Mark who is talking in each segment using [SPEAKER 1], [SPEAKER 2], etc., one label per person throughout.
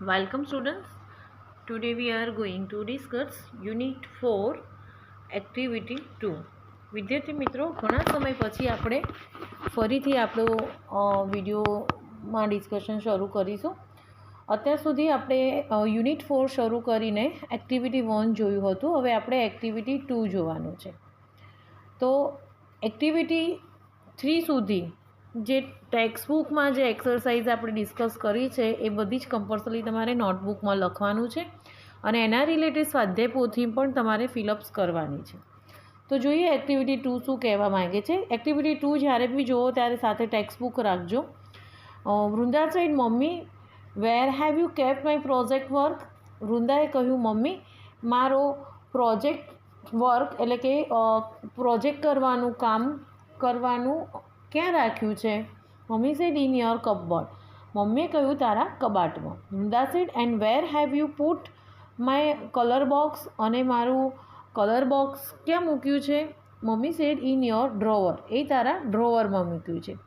[SPEAKER 1] Welcome students. Today we are going to discuss Unit 4 Activity 2. વિદ્યાર્થી મિત્રો, ઘણા સમય પછી આપણે ફરીથી આપણો વિડીયોમાં ડિસ્કશન શરૂ કરીશું. અત્યાર સુધી આપણે યુનિટ 4 શરૂ કરીને એક્ટિવિટી 1 જોયું હતું. હવે આપણે એક્ટિવિટી 2 જોવાનું છે. તો એક્ટિવિટી 3 સુધી જે ટેક્સ્ટબુકમાં જે એક્સરસાઇઝ આપણે ડિસ્કસ કરી છે એ બધી જ કમ્પલસરી તમારે નોટબુકમાં લખવાનું છે અને એના રિલેટેડ સ્વાધ્યાય પોથી પણ તમારે ફિલઅપ્સ કરવાની છે. તો જોઈએ એક્ટિવિટી 2 શું કહેવા માગે છે. એક્ટિવિટી 2 જ્યારે બી જુઓ ત્યારે સાથે ટેક્સ્ટબુક રાખજો. Vrinda said, mummy where have you kept my project work. વૃંદાએ કહ્યું, મમ્મી મારો પ્રોજેક્ટ વર્ક એટલે કે પ્રોજેક્ટ કરવાનું કામ કરવાનું ક્યાં રાખ્યું છે. Mummy said in your cupboard. મમ્મીએ કહ્યું તારા કબાટમાં. Vrinda said and where have you put my colour box. અને મારું કલર બોક્સ ક્યાં મૂક્યું છે. Mummy said in your drawer. એ તારા ડ્રોવરમાં મૂક્યું છે.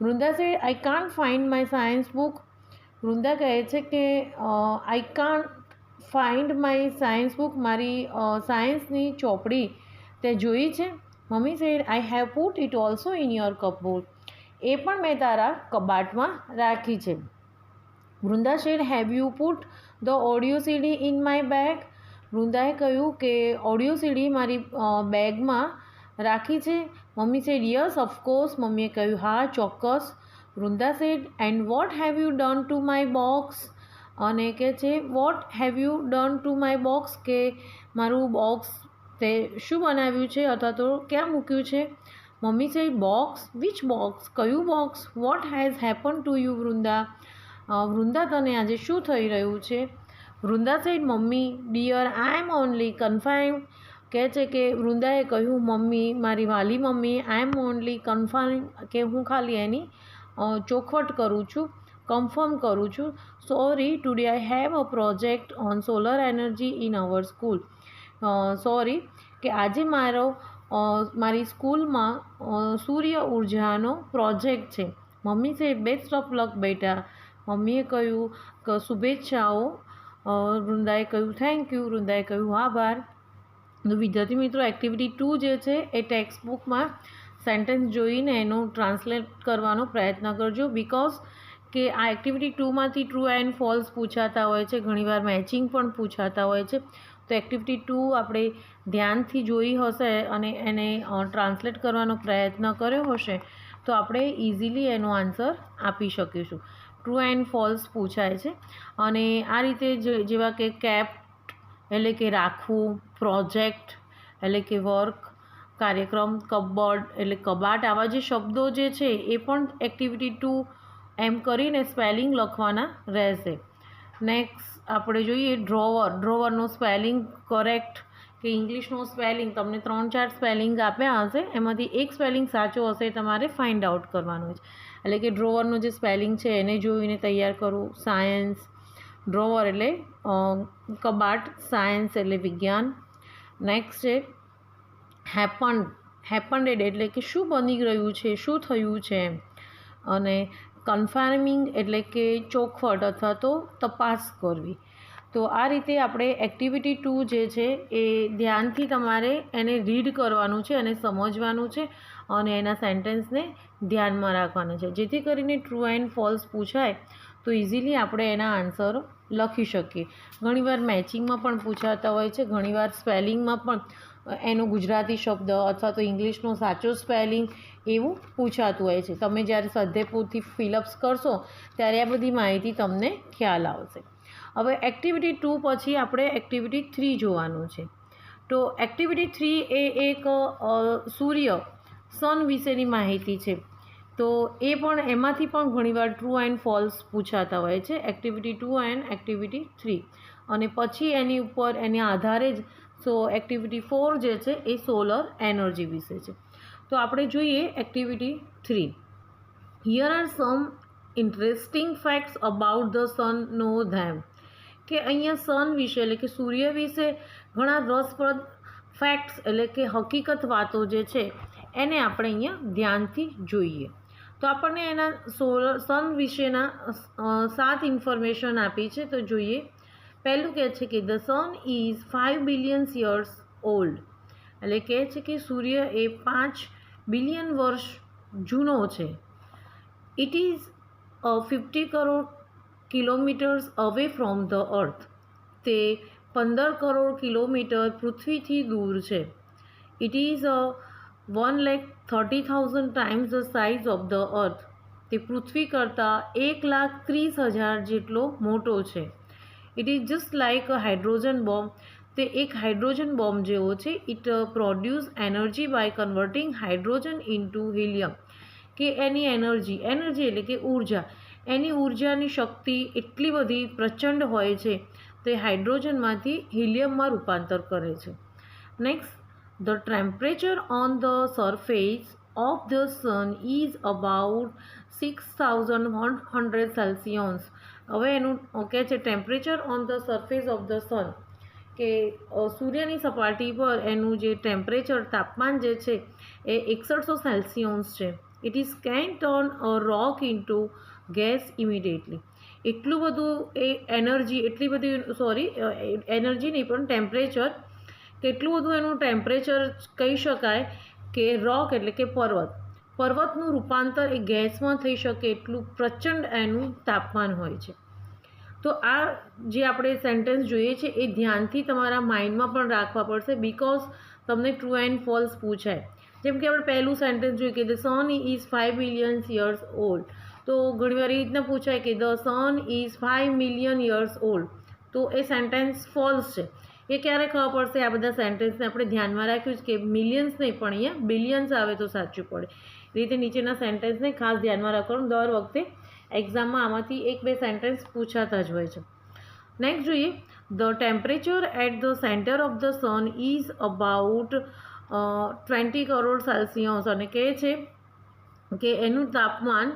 [SPEAKER 1] Vrinda said I can't find my science book. Vrinda કહે છે કે I can't find my science book. મારી સાયન્સની ચોપડી તે જોઈ છે. Mummy said I have put it also in your cupboard. એ પણ મેં તારા કબાટમાં રાખી છે. Vrinda said have you put the audio CD in my bag. વૃંદાએ કહ્યું કે ઓડિયો સીડી મારી બેગમાં રાખી છે. Mummy said yes of course. મમ્મીએ કહ્યું હા ચોક્કસ. Vrinda said and what have you done to my box. અને કહે છે what have you done to my box, કે મારું બોક્સ તે શું બનાવ્યું છે અથવા તો ક્યાં મૂક્યું છે. Mummy said box. Which box? કયું box? What has happen to you Vrinda. Vrinda તને આજે શું થઈ રહ્યું છે. Vrinda said mummy dear I am only confined. કહે છે કે વૃંદાએ કહ્યું મમ્મી મારી વાલી મમ્મી આઈ એમ ઓનલી કન્ફાઇન્ડ, કે હું ખાલી એની ચોખવટ કરું છું, કન્ફર્મ કરું છું. Sorry today I have a project on solar energy in our school. Sorry કે આજે મારી સ્કૂલમાં સૂર્ય ઉર્જાનો પ્રોજેક્ટ છે. મમ્મી સે બેસ્ટ ઓફ લક બેટા. મમ્મીએ કહ્યું કે શુભેચ્છાઓ. વૃંદાએ કહ્યું થેન્ક યુ. વૃંદાએ કહ્યું આભાર. તો વિદ્યાર્થી મિત્રો, એક્ટિવિટી 2 જે છે એ ટેક્સ્ટબુકમાં સેન્ટેન્સ જોઈને એનું ટ્રાન્સલેટ કરવાનો પ્રયત્ન કરજો. બિકોઝ કે આ એક્ટિવિટી 2માંથી ટ્રુ એન્ડ ફોલ્સ પૂછાતા હોય છે, ઘણીવાર મેચિંગ પણ પૂછાતા હોય છે. તો એક્ટિવિટી 2 આપણે ધ્યાનથી જોઈ હશે અને એને ટ્રાન્સલેટ કરવાનો પ્રયત્ન કર્યો હશે તો આપણે ઇઝીલી એનો આન્સર આપી શકીશું. ટ્રુ એન્ડ ફોલ્સ પૂછાય છે અને આ રીતે જેવા કે કેપ્ટ એટલે કે રાખવું, પ્રોજેક્ટ એટલે કે વર્ક, કાર્યક્રમ, કપબોર્ડ એટલે કબાટ, આવા જે શબ્દો જે છે એ પણ એક્ટિવિટી 2 એમ કરીને સ્પેલિંગ લખવાના રહેશે. નેક્સ્ટ આપણે જોઈએ ડ્રોવર. ડ્રોવરનો સ્પેલિંગ કરેક્ટ કે ઇંગ્લિશનો સ્પેલિંગ તમને 3-4 સ્પેલિંગ આપ્યા હશે, એમાંથી એક સ્પેલિંગ સાચો હશે તમારે ફાઇન્ડ આઉટ કરવાનું છે. એટલે કે ડ્રોવરનો જે સ્પેલિંગ છે એને જોઈને તૈયાર કરવું. સાયન્સ, ડ્રોવર એટલે કબાટ, સાયન્સ એટલે વિજ્ઞાન. નેક્સ્ટ છે હેપન્ડ એટલે કે શું બની રહ્યું છે, શું થયું છે. અને કન્ફર્મિંગ એટલે કે ચોખવટ અથવા તો તપાસ કરવી. તો આ રીતે આપણે એક્ટિવિટી 2 જે છે એ ધ્યાનથી તમારે એને રીડ કરવાનું છે અને સમજવાનું છે અને એના સેન્ટેન્સને ધ્યાનમાં રાખવાના છે, જેથી કરીને ટ્રુ એન્ડ ફોલ્સ પૂછાય તો ઇઝીલી આપણે એના આન્સરો લખી શકીએ. ઘણીવાર મેચિંગમાં પણ પૂછાતા હોય છે, ઘણીવાર સ્પેલિંગમાં પણ એનો ગુજરાતી શબ્દ અથવા તો ઇંગ્લિશનો સાચો સ્પેલિંગ એવું પૂછાતું હોય છે. તમે જ્યારે સ્વાધ્યાયપોથી ફિલઅપ્સ કરશો ત્યારે આ બધી માહિતી તમને ખ્યાલ આવશે. હવે એક્ટિવિટી 2 પછી આપણે એક્ટિવિટી 3 જોવાનું છે. તો એક્ટિવિટી 3 એ એક સૂર્ય સન વિશેની માહિતી છે. તો એ પણ એમાંથી પણ ઘણીવાર ટ્રુ એન્ડ ફોલ્સ પૂછાતા હોય છે. એક્ટિવિટી 2 એન્ડ એક્ટિવિટી 3 અને પછી એની ઉપર એના આધારે જ એક્ટિવિટી 4 જે છે એ સોલર એનર્જી વિશે છે. તો આપણે જોઈએ activity 3. Here are some interesting facts about the sun, know them. કે અહીંયા સન વિશે એટલે કે સૂર્ય વિશે ઘણા રસપ્રદ ફેક્ટ્સ એટલે કે હકીકત વાતો જે છે એને આપણે અહીંયા ધ્યાનથી જોઈએ. તો તો આપણને એના સન વિશેના 7 ઇન્ફોર્મેશન આપી છે. તો જોઈએ. પહેલું કહે છે કે the sun is 5 billion years old, એટલે કહે છે કે સૂર્ય એ 5 બિલિયન વર્ષ જૂનો છે. It is 50 crore kilometres away from the earth, તે 15 કરોડ કિલોમીટર પૃથ્વીથી દૂર છે. It is 1,30,000 times the size of the earth, તે પૃથ્વી કરતાં 1,30,000 જેટલો મોટો છે. It is just like a hydrogen bomb, તે એક હાઇડ્રોજન બોમ્બ જેવો છે. It produce energy by converting hydrogen into helium, કે એની એનર્જી એટલે કે ઉર્જા, એની ઉર્જાની શક્તિ એટલી બધી પ્રચંડ હોય છે તે હાઇડ્રોજનમાંથી હિલિયમમાં રૂપાંતર કરે છે. Next, the temperature on the surface of the sun is about 6,100 Celsius. હવે એનું કહે છે temperature on the surface of the સન, કે સૂર્યની સપાટી પર એનું જે ટેમ્પરેચર તાપમાન જે છે એ 6100 સેલ્સિયસ છે. It is can turn a rock into gas immediately. એટલું બધું એ એનર્જી નહીં પણ ટેમ્પરેચર, કેટલું બધું એનું ટેમ્પરેચર કહી શકાય કે રોક એટલે કે પર્વતનું રૂપાંતર એ ગેસમાં થઈ શકે એટલું પ્રચંડ એનું તાપમાન હોય છે. તો આ જે આપણે સેન્ટેન્સ જોઈએ છે એ ધ્યાનથી તમારા માઇન્ડમાં પણ રાખવા પડશે, બિકોઝ તમને ટ્રુ એન્ડ ફોલ્સ પૂછાય. જેમ કે આપણે પહેલું સેન્ટેન્સ જોઈએ કે the sun is 5 billion years old, તો ઘણીવાર એ રીતના પૂછાય કે the sun is 5 million years old, તો એ સેન્ટેન્સ ફોલ્સ છે. એ ક્યારે ખબર પડશે? આ બધા સેન્ટેન્સને આપણે ધ્યાનમાં રાખ્યું છે કે મિલિયન્સ નહીં પણ અહીંયા બિલિયન્સ આવે તો સાચું પડે. એ રીતે નીચેના સેન્ટેન્સને ખાસ ધ્યાનમાં રાખવાનું. દર વખતે એક્ઝામમાં આમાંથી 1-2 સેન્ટેન્સ પૂછાતા જ હોય છે. નેક્સ્ટ જોઈએ. The temperature at the centre of the sun is about 20 crore Celsius, અને કહે છે કે એનું તાપમાન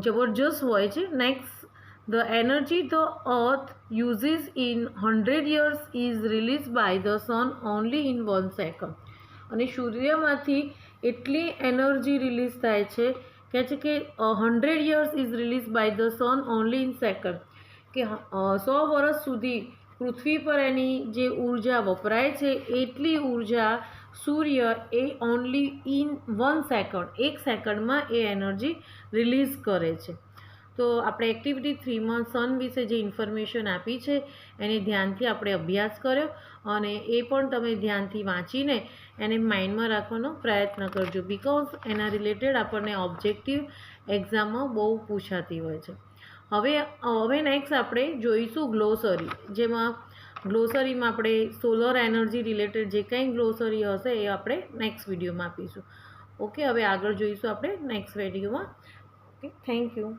[SPEAKER 1] જબરજસ્ત હોય છે. Next, the energy the earth uses in 100 years is release by the sun only in 1 second. અને સૂર્યમાંથી એટલી એનર્જી રિલીઝ થાય છે, કહે છે કે 100 years is release by the sun only in second, કે 100 વર્ષ સુધી પૃથ્વી પર એની જે ઉર્જા વપરાય છે એટલી ઉર્જા સૂર્ય એ ઓનલી ઇન 1 second, 1 સેકન્ડમાં એ એનર્જી રિલીઝ કરે છે. તો આપણે એક્ટિવિટી 3માં સન વિશે જે ઇન્ફોર્મેશન આપી છે એને ધ્યાનથી આપણે અભ્યાસ કર્યો, અને એ પણ તમે ધ્યાનથી વાંચીને એને માઇન્ડમાં રાખવાનો પ્રયત્ન કરજો, બિકોઝ એના રિલેટેડ આપણને ઓબ્જેક્ટિવ એક્ઝામમાં બહુ પૂછાતી હોય છે. હવે નેક્સ્ટ આપણે જોઈશું ગ્લોસરી, જેમાં ગ્લોસરીમાં આપણે સોલર એનર્જી રિલેટેડ જે કંઈ ગ્લોસરી હશે એ આપણે નેક્સ્ટ વિડીયોમાં આપીશું. ઓકે, હવે આગળ જોઈશું આપણે નેક્સ્ટ વિડીયોમાં. Okay, thank you.